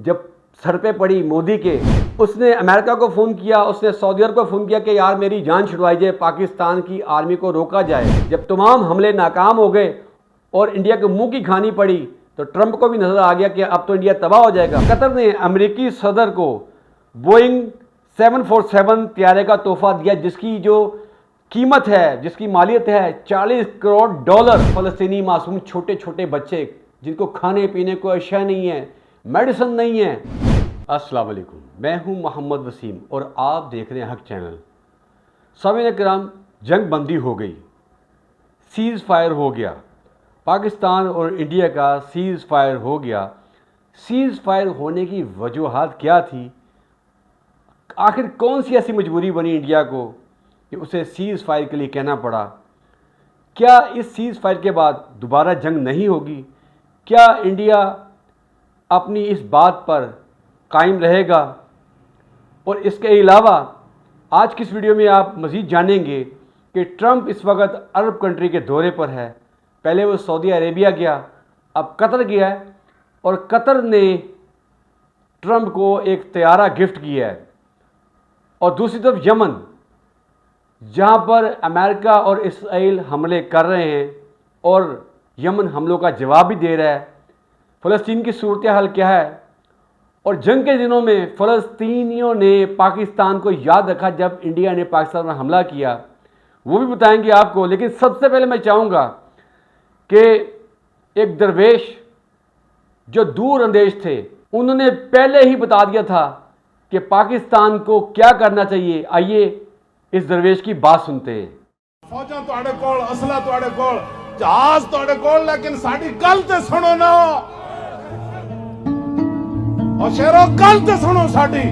جب سر پہ پڑی مودی کے، اس نے امریکہ کو فون کیا، اس نے سعودی عرب کو فون کیا کہ یار میری جان چھڑوائی جائے، پاکستان کی آرمی کو روکا جائے۔ جب تمام حملے ناکام ہو گئے اور انڈیا کو منہ کی کھانی پڑی تو ٹرمپ کو بھی نظر آ گیا کہ اب تو انڈیا تباہ ہو جائے گا۔ قطر نے امریکی صدر کو بوئنگ 747 طیارے کا تحفہ دیا، جس کی جو قیمت ہے، جس کی مالیت ہے $40 کروڑ۔ فلسطینی معصوم چھوٹے چھوٹے بچے جن کو کھانے پینے کو اشیاء نہیں ہے، میڈیسن نہیں ہے۔ السلام علیکم، میں ہوں محمد وسیم اور آپ دیکھ رہے ہیں حق چینل۔ سامعین کرام، جنگ بندی ہو گئی، سیز فائر ہو گیا، پاکستان اور انڈیا کا سیز فائر ہو گیا۔ سیز فائر ہونے کی وجوہات کیا تھی؟ آخر کون سی ایسی مجبوری بنی انڈیا کو کہ اسے سیز فائر کے لیے کہنا پڑا؟ کیا اس سیز فائر کے بعد دوبارہ جنگ نہیں ہوگی؟ کیا انڈیا اپنی اس بات پر قائم رہے گا؟ اور اس کے علاوہ آج کی اس ویڈیو میں آپ مزید جانیں گے کہ ٹرمپ اس وقت عرب کنٹری کے دورے پر ہے۔ پہلے وہ سعودی عربیہ گیا، اب قطر گیا ہے، اور قطر نے ٹرمپ کو ایک طیارہ گفٹ کیا ہے۔ اور دوسری طرف یمن، جہاں پر امریکہ اور اسرائیل حملے کر رہے ہیں اور یمن حملوں کا جواب بھی دے رہا ہے۔ فلسطین کی صورتحال کیا ہے؟ اور جنگ کے دنوں میں فلسطینیوں نے پاکستان کو یاد رکھا جب انڈیا نے پاکستان پر حملہ کیا، وہ بھی بتائیں گے آپ کو۔ لیکن سب سے پہلے میں چاہوں گا کہ ایک درویش جو دور اندیش تھے، انہوں نے پہلے ہی بتا دیا تھا کہ پاکستان کو کیا کرنا چاہیے۔ آئیے اس درویش کی بات سنتے ہیں۔ فوجاں تواڈے کول، اسلحہ تواڈے کول، جہاز تواڈے کول، لیکن ساڈی گل تے سنو نا۔ اور شیرو گل تے سنو ساڈی۔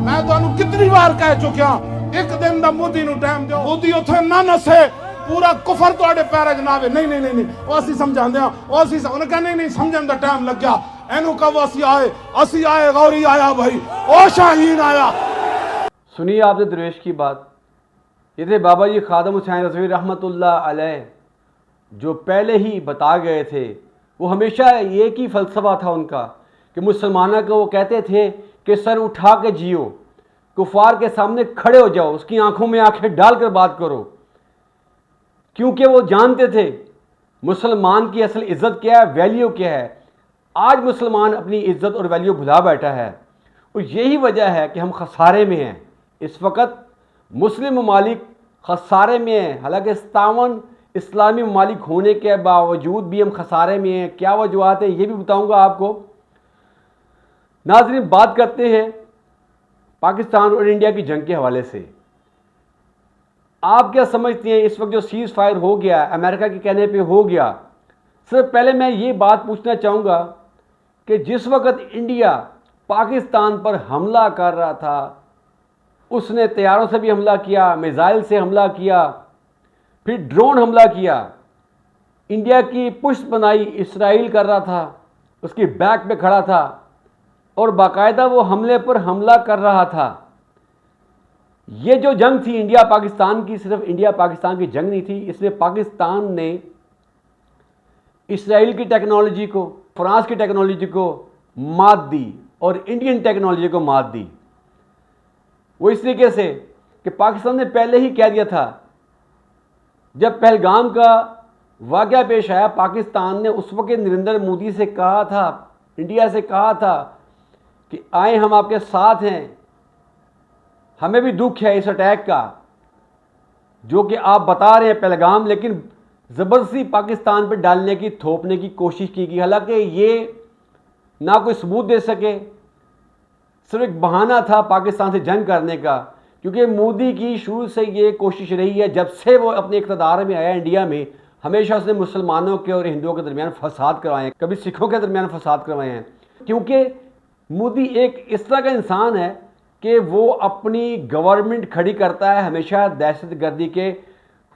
میں تانوں کتنی بار کہہ چکیا، ایک دن دا مودی نو ٹائم دیو، مودی اوتھے نہ نسے، پورا کفر تواڈے پیراں وچ نہ آوے۔ نہیں او اسی سمجھاندے ہاں، او اسی انہاں کہا نہیں سمجھن دا ٹائم لگ گیا، اینو کہو اسی آئے، غوری آیا بھائی، او شاہین آیا۔ سنیے آپ نے درویش کی بات۔ یہ تھے بابا جی خادم حسین رضوی رحمۃ اللہ علیہ، جو پہلے ہی بتا گئے تھے۔ وہ ہمیشہ ایک ہی فلسفہ تھا ان کا کہ مسلمانوں کو وہ کہتے تھے کہ سر اٹھا کے جیو، کفار کے سامنے کھڑے ہو جاؤ، اس کی آنکھوں میں آنکھیں ڈال کر بات کرو، کیونکہ وہ جانتے تھے مسلمان کی اصل عزت کیا ہے، ویلیو کیا ہے۔ آج مسلمان اپنی عزت اور ویلیو بھلا بیٹھا ہے، اور یہی وجہ ہے کہ ہم خسارے میں ہیں۔ اس وقت مسلم ممالک خسارے میں ہیں، حالانکہ 57 اسلامی ممالک ہونے کے باوجود بھی ہم خسارے میں ہیں۔ کیا وجوہات ہیں یہ بھی بتاؤں گا آپ کو۔ ناظرین، بات کرتے ہیں پاکستان اور انڈیا کی جنگ کے حوالے سے۔ آپ کیا سمجھتے ہیں اس وقت جو سیز فائر ہو گیا، امریکہ کے کہنے پہ ہو گیا؟ صرف پہلے میں یہ بات پوچھنا چاہوں گا کہ جس وقت انڈیا پاکستان پر حملہ کر رہا تھا، اس نے طیاروں سے بھی حملہ کیا، میزائل سے حملہ کیا، پھر ڈرون حملہ کیا، انڈیا کی پشت بنائی اسرائیل کر رہا تھا، اس کی بیک پہ کھڑا تھا، اور باقاعدہ وہ حملے پر حملہ کر رہا تھا۔ یہ جو جنگ تھی انڈیا پاکستان کی، صرف انڈیا پاکستان کی جنگ نہیں تھی، اس میں پاکستان نے اسرائیل کی ٹیکنالوجی کو، فرانس کی ٹیکنالوجی کو مات دی اور انڈین ٹیکنالوجی کو مات دی۔ وہ اس طریقے سے کہ پاکستان نے پہلے ہی کہہ دیا تھا، جب پہلگام کا واقعہ پیش آیا، پاکستان نے اس وقت نریندر مودی سے کہا تھا، انڈیا سے کہا تھا کہ آئیں ہم آپ کے ساتھ ہیں، ہمیں بھی دکھ ہے اس اٹیک کا جو کہ آپ بتا رہے ہیں پہلگام، لیکن زبردستی پاکستان پہ ڈالنے کی، تھوپنے کی کوشش کی گئی۔ حالانکہ یہ نہ کوئی ثبوت دے سکے، صرف ایک بہانہ تھا پاکستان سے جنگ کرنے کا، کیونکہ مودی کی شروع سے یہ کوشش رہی ہے، جب سے وہ اپنے اقتدار میں آیا انڈیا میں، ہمیشہ اس نے مسلمانوں کے اور ہندوؤں کے درمیان فساد کروائے ہیں، کبھی سکھوں کے درمیان فساد کروائے ہیں۔ کیونکہ مودی ایک اس طرح کا انسان ہے کہ وہ اپنی گورنمنٹ کھڑی کرتا ہے، ہمیشہ دہشت گردی کے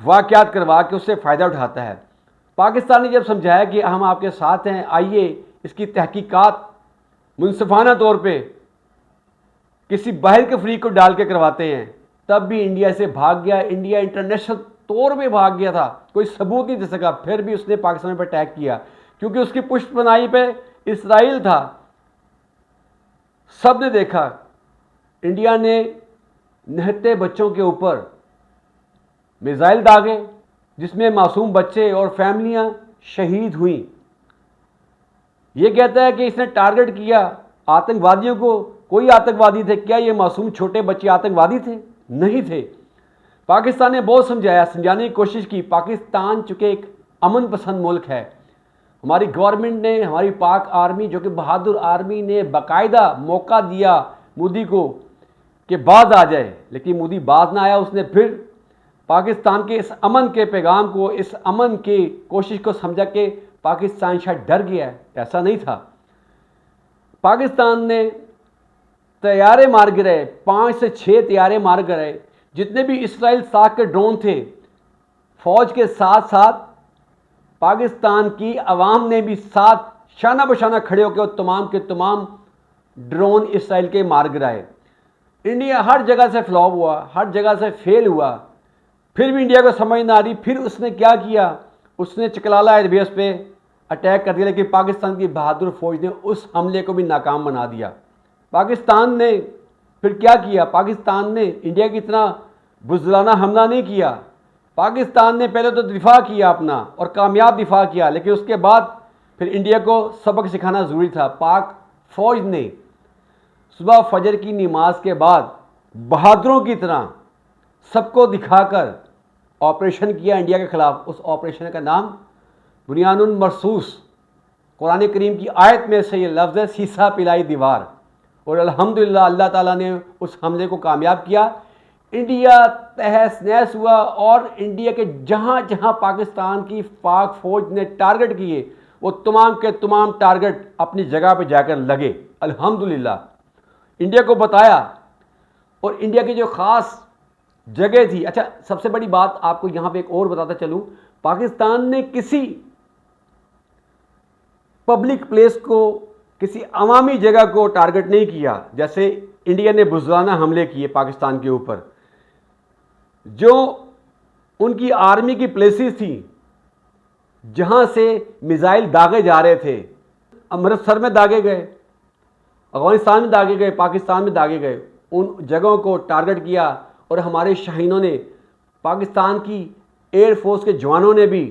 واقعات کروا کے اس سے فائدہ اٹھاتا ہے۔ پاکستان نے جب سمجھایا کہ ہم آپ کے ساتھ ہیں، آئیے اس کی تحقیقات منصفانہ طور پہ کسی باہر کے فریق کو ڈال کے کرواتے ہیں، تب بھی انڈیا سے بھاگ گیا۔ انڈیا انٹرنیشنل طور پہ بھاگ گیا تھا، کوئی ثبوت نہیں دے سکا، پھر بھی اس نے پاکستان پر اٹیک کیا، کیونکہ اس کی پشت بنائی پہ اسرائیل تھا۔ سب نے دیکھا انڈیا نے نہتے بچوں کے اوپر میزائل داغے جس میں معصوم بچے اور فیملیاں شہید ہوئیں. یہ کہتا ہے کہ اس نے ٹارگٹ کیا آتنکوادیوں کو. کوئی آتنکوادی تھے کیا؟ یہ معصوم چھوٹے بچے آتنکوادی تھے؟ نہیں تھے. پاکستان نے بہت سمجھانے کی کوشش کی. پاکستان چونکہ ایک امن پسند ملک ہے، ہماری گورنمنٹ نے، ہماری پاک آرمی جو کہ بہادر آرمی نے باقاعدہ موقع دیا مودی کو کہ باز آ جائے، لیکن مودی باز نہ آیا. اس نے پھر پاکستان کے اس امن کے پیغام کو، اس امن کی کوشش کو سمجھا کہ پاکستان شاید ڈر گیا ہے. ایسا نہیں تھا. پاکستان نے طیارے مار گرائے، 5 سے 6 طیارے مار گرائے. جتنے بھی اسرائیل ساکھ کے ڈرون تھے، فوج کے ساتھ ساتھ پاکستان کی عوام نے بھی ساتھ شانہ بشانہ کھڑے ہو کے وہ تمام کے تمام ڈرون اسرائیل کے مار گرائے. انڈیا ہر جگہ سے فلاپ ہوا، ہر جگہ سے فیل ہوا. پھر بھی انڈیا کو سمجھ نہ آ رہی. پھر اس نے کیا کیا؟ اس نے چکلالا ایئر بیس پہ اٹیک کر دیا، لیکن پاکستان کی بہادر فوج نے اس حملے کو بھی ناکام بنا دیا. پاکستان نے پھر کیا کیا؟ پاکستان نے انڈیا کی اتنا بزدلانہ حملہ نہیں کیا. پاکستان نے پہلے تو دفاع کیا اپنا اور کامیاب دفاع کیا، لیکن اس کے بعد پھر انڈیا کو سبق سکھانا ضروری تھا. پاک فوج نے صبح فجر کی نماز کے بعد بہادروں کی طرح سب کو دکھا کر آپریشن کیا انڈیا کے خلاف. اس آپریشن کا نام بنیان مرصوص، قرآن کریم کی آیت میں سے یہ لفظ ہے، سیسا پلائی دیوار. اور الحمدللہ اللہ تعالیٰ نے اس حملے کو کامیاب کیا. انڈیا تہس نہس ہوا اور انڈیا کے جہاں جہاں پاکستان کی پاک فوج نے ٹارگٹ کیے وہ تمام کے تمام ٹارگٹ اپنی جگہ پہ جا کر لگے. الحمدللہ انڈیا کو بتایا. اور انڈیا کی جو خاص جگہ تھی، اچھا سب سے بڑی بات آپ کو یہاں پہ ایک اور بتاتا چلوں، پاکستان نے کسی پبلک پلیس کو، کسی عوامی جگہ کو ٹارگٹ نہیں کیا جیسے انڈیا نے بزدلانہ حملے کیے پاکستان کے اوپر. جو ان کی آرمی کی پلیسز تھیں جہاں سے میزائل داغے جا رہے تھے، امرتسر میں داغے گئے، افغانستان میں داغے گئے، پاکستان میں داغے گئے، ان جگہوں کو ٹارگٹ کیا. اور ہمارے شاہینوں نے، پاکستان کی ایئر فورس کے جوانوں نے بھی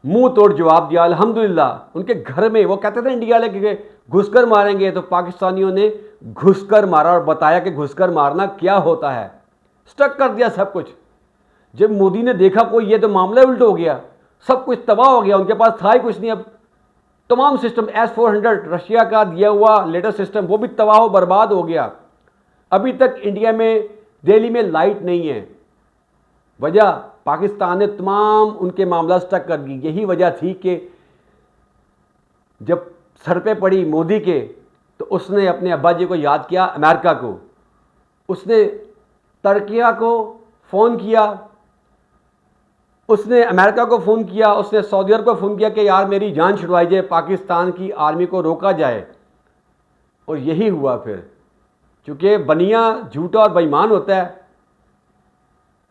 منہ توڑ جواب دیا. الحمدللہ ان کے گھر میں، وہ کہتے تھے انڈیا لے کے گھس کر ماریں گے، تو پاکستانیوں نے گھس کر مارا اور بتایا کہ گھس کر مارنا کیا ہوتا ہے. سٹک کر دیا سب کچھ. جب مودی نے دیکھا کوئی یہ تو معاملہ الٹ ہو گیا، سب کچھ تباہ ہو گیا، ان کے پاس تھا ہی کچھ نہیں. اب تمام سسٹم S-400 رشیا کا دیا ہوا لیٹسٹ سسٹم وہ بھی تباہ و برباد ہو گیا. ابھی تک انڈیا میں، دہلی میں لائٹ نہیں ہے. وجہ پاکستان نے تمام ان کے معاملات سٹک کر دی. یہی وجہ تھی کہ جب سر پہ پڑی مودی کے تو اس نے اپنے ابا جی کو یاد کیا، امریکہ کو. اس نے ترکیہ کو فون کیا، اس نے امریکہ کو فون کیا، اس نے سعودی عرب کو فون کیا کہ یار میری جان چھڑوائی جائے، پاکستان کی آرمی کو روکا جائے. اور یہی ہوا پھر. چونکہ بنیا جھوٹا اور بےایمان ہوتا ہے.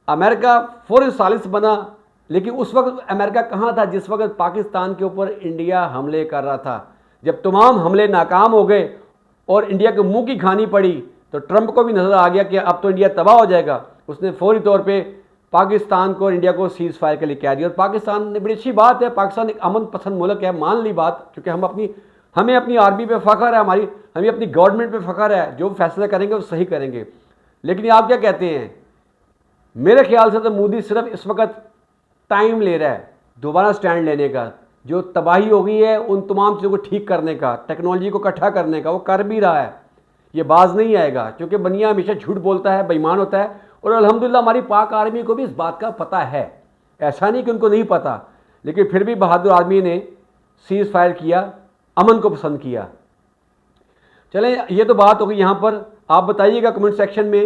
امریکہ فوراً ثالث بنا، لیکن اس وقت امریکہ کہاں تھا جس وقت پاکستان کے اوپر انڈیا حملے کر رہا تھا. جب تمام حملے ناکام ہو گئے اور انڈیا کے منہ کی کھانی پڑی تو ٹرمپ کو بھی نظر آ گیا کہ اب تو انڈیا تباہ ہو جائے گا. اس نے فوری طور پہ پاکستان کو اور انڈیا کو سیز فائر کے لیے کہہ دیا. اور پاکستان نے بڑی اچھی بات ہے، پاکستان ایک امن پسند ملک ہے، مان لی بات، کیونکہ ہمیں اپنی آرمی پہ فخر ہے، ہمیں اپنی گورنمنٹ پہ فخر ہے. جو فیصلہ کریں گے وہ صحیح کریں گے. لیکن آپ کیا کہتے ہیں؟ میرے خیال سے تو مودی صرف اس وقت ٹائم لے رہا ہے دوبارہ سٹینڈ لینے کا. جو تباہی ہو گئی ہے ان تمام چیزوں کو ٹھیک کرنے کا، ٹیکنالوجی کو اکٹھا کرنے کا، وہ کر بھی رہا ہے. یہ باز نہیں آئے گا کیونکہ بنیا ہمیشہ جھوٹ بولتا ہے، بے ایمان ہوتا ہے. اور الحمدللہ ہماری پاک آرمی کو بھی اس بات کا پتہ ہے. ایسا نہیں کہ ان کو نہیں پتہ، لیکن پھر بھی بہادر آرمی نے سیز فائر کیا، امن کو پسند کیا. چلیں یہ تو بات ہوگی یہاں پر. آپ بتائیے گا کمنٹ سیکشن میں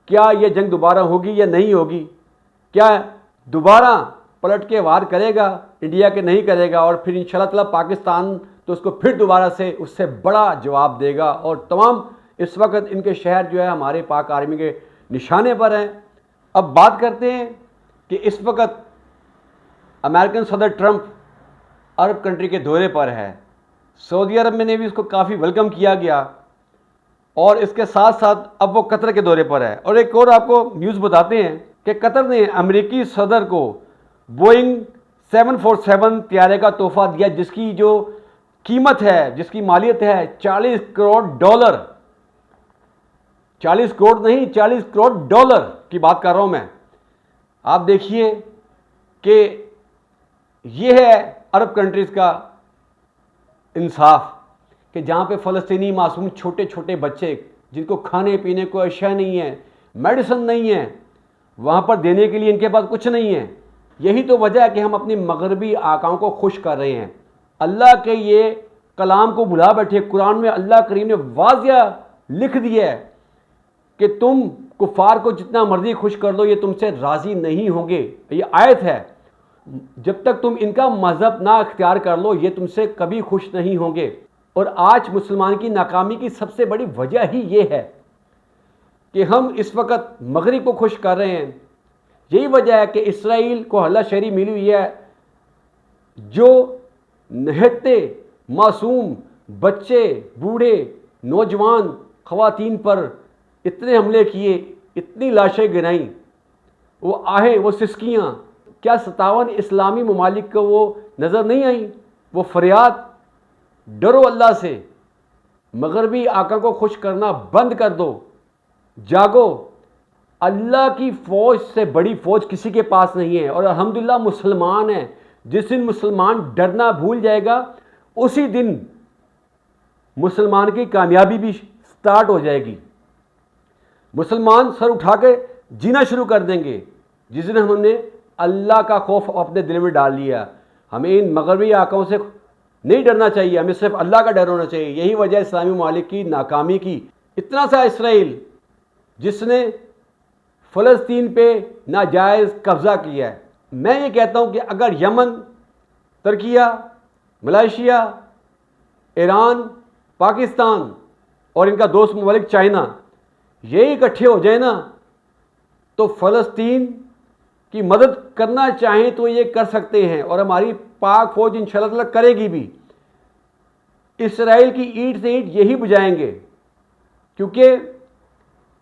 کیا یہ جنگ دوبارہ ہوگی یا نہیں ہوگی. کیا دوبارہ پلٹ کے وار کرے گا انڈیا کے نہیں کرے گا؟ اور پھر انشاءاللہ تعالیٰ پاکستان تو اس کو پھر دوبارہ سے اس سے بڑا جواب دے گا. اور تمام اس وقت ان کے شہر جو ہے ہمارے پاک آرمی کے نشانے پر ہیں. اب بات کرتے ہیں کہ اس وقت امریکن صدر ٹرمپ عرب کنٹری کے دورے پر ہے. سعودی عرب میں نے بھی اس کو کافی ویلکم کیا گیا. اور اس کے ساتھ ساتھ اب وہ قطر کے دورے پر ہے. اور ایک اور آپ کو نیوز بتاتے ہیں کہ قطر نے امریکی صدر کو بوئنگ 747 طیارے کا تحفہ دیا، جس کی جو قیمت ہے، جس کی مالیت ہے $40 کروڑ. 40 کروڑ نہیں، $40 کروڑ کی بات کر رہا ہوں میں. آپ دیکھیے کہ یہ ہے عرب کنٹریز کا انصاف، کہ جہاں پہ فلسطینی معصوم چھوٹے چھوٹے بچے جن کو کھانے پینے کو اشیاء نہیں ہے، میڈیسن نہیں ہے، وہاں پر دینے کے لیے ان کے پاس کچھ نہیں ہے. یہی تو وجہ ہے کہ ہم اپنی مغربی آقاؤں کو خوش کر رہے ہیں. اللہ کے یہ کلام کو بھلا بیٹھے. قرآن میں اللہ کریم نے واضح لکھ دیا ہے کہ تم کفار کو جتنا مرضی خوش کر لو، یہ تم سے راضی نہیں ہوں گے. یہ آیت ہے. جب تک تم ان کا مذہب نہ اختیار کر لو، یہ تم سے کبھی خوش نہیں ہوں گے. اور آج مسلمان کی ناکامی کی سب سے بڑی وجہ ہی یہ ہے کہ ہم اس وقت مغرب کو خوش کر رہے ہیں. یہی وجہ ہے کہ اسرائیل کو ہلہ شہری ملی ہوئی ہے، جو نہتے معصوم بچے، بوڑھے، نوجوان، خواتین پر اتنے حملے کیے، اتنی لاشیں گرائیں، وہ آہیں، وہ سسکیاں. کیا 57 اسلامی ممالک کو وہ نظر نہیں آئیں؟ وہ فریاد. ڈرو اللہ سے، مغربی آقا کو خوش کرنا بند کر دو، جاگو. اللہ کی فوج سے بڑی فوج کسی کے پاس نہیں ہے. اور الحمدللہ مسلمان ہیں. جس دن مسلمان ڈرنا بھول جائے گا، اسی دن مسلمان کی کامیابی بھی سٹارٹ ہو جائے گی. مسلمان سر اٹھا کے جینا شروع کر دیں گے جس دن ہم نے اللہ کا خوف اپنے دل میں ڈال لیا. ہمیں ان مغربی آقاؤں سے نہیں ڈرنا چاہیے، ہمیں صرف اللہ کا ڈر ہونا چاہیے. یہی وجہ اسلامی ممالک کی ناکامی کی. اتنا سا اسرائیل جس نے فلسطین پہ ناجائز قبضہ کیا ہے. میں یہ کہتا ہوں کہ اگر یمن، ترکیہ، ملائیشیا، ایران، پاکستان اور ان کا دوست ممالک چائنا یہی اکٹھے ہو جائیں نا، تو فلسطین کی مدد کرنا چاہیں تو یہ کر سکتے ہیں. اور ہماری پاک فوج انشاءاللہ تعالیٰ کرے گی بھی. اسرائیل کی اینٹ سے اینٹ یہی بجائیں گے، کیونکہ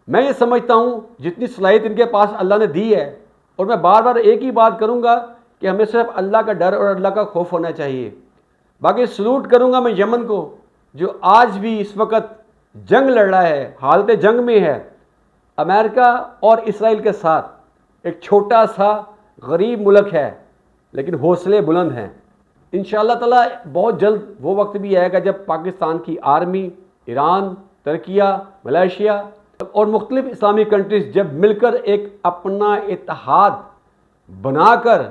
میں یہ سمجھتا ہوں جتنی صلاحیت ان کے پاس اللہ نے دی ہے. اور میں بار بار ایک ہی بات کروں گا کہ ہمیں صرف اللہ کا ڈر اور اللہ کا خوف ہونا چاہیے. باقی سلوٹ کروں گا میں یمن کو، جو آج بھی اس وقت جنگ لڑ رہا ہے، حالت جنگ میں ہے امریکہ اور اسرائیل کے ساتھ. ایک چھوٹا سا غریب ملک ہے لیکن حوصلے بلند ہیں. انشاءاللہ تعالیٰ بہت جلد وہ وقت بھی آئے گا جب پاکستان کی آرمی، ایران، ترکیہ، ملائیشیا اور مختلف اسلامی کنٹریز جب مل کر ایک اپنا اتحاد بنا کر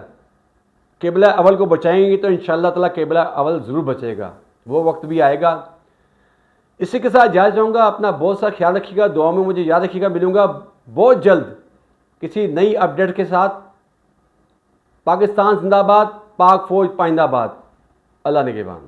قبلہ اول کو بچائیں گے، تو انشاءاللہ تعالیٰ قبلہ اول ضرور بچے گا. وہ وقت بھی آئے گا. اسی کے ساتھ جا چاہوں گا. اپنا بہت سا خیال رکھیے گا، دعا میں مجھے یاد رکھیے گا. ملوں گا بہت جلد کسی نئی اپڈیٹ کے ساتھ. پاکستان زندہ باد، پاک فوج پائندہ باد. اللہ نگہبان.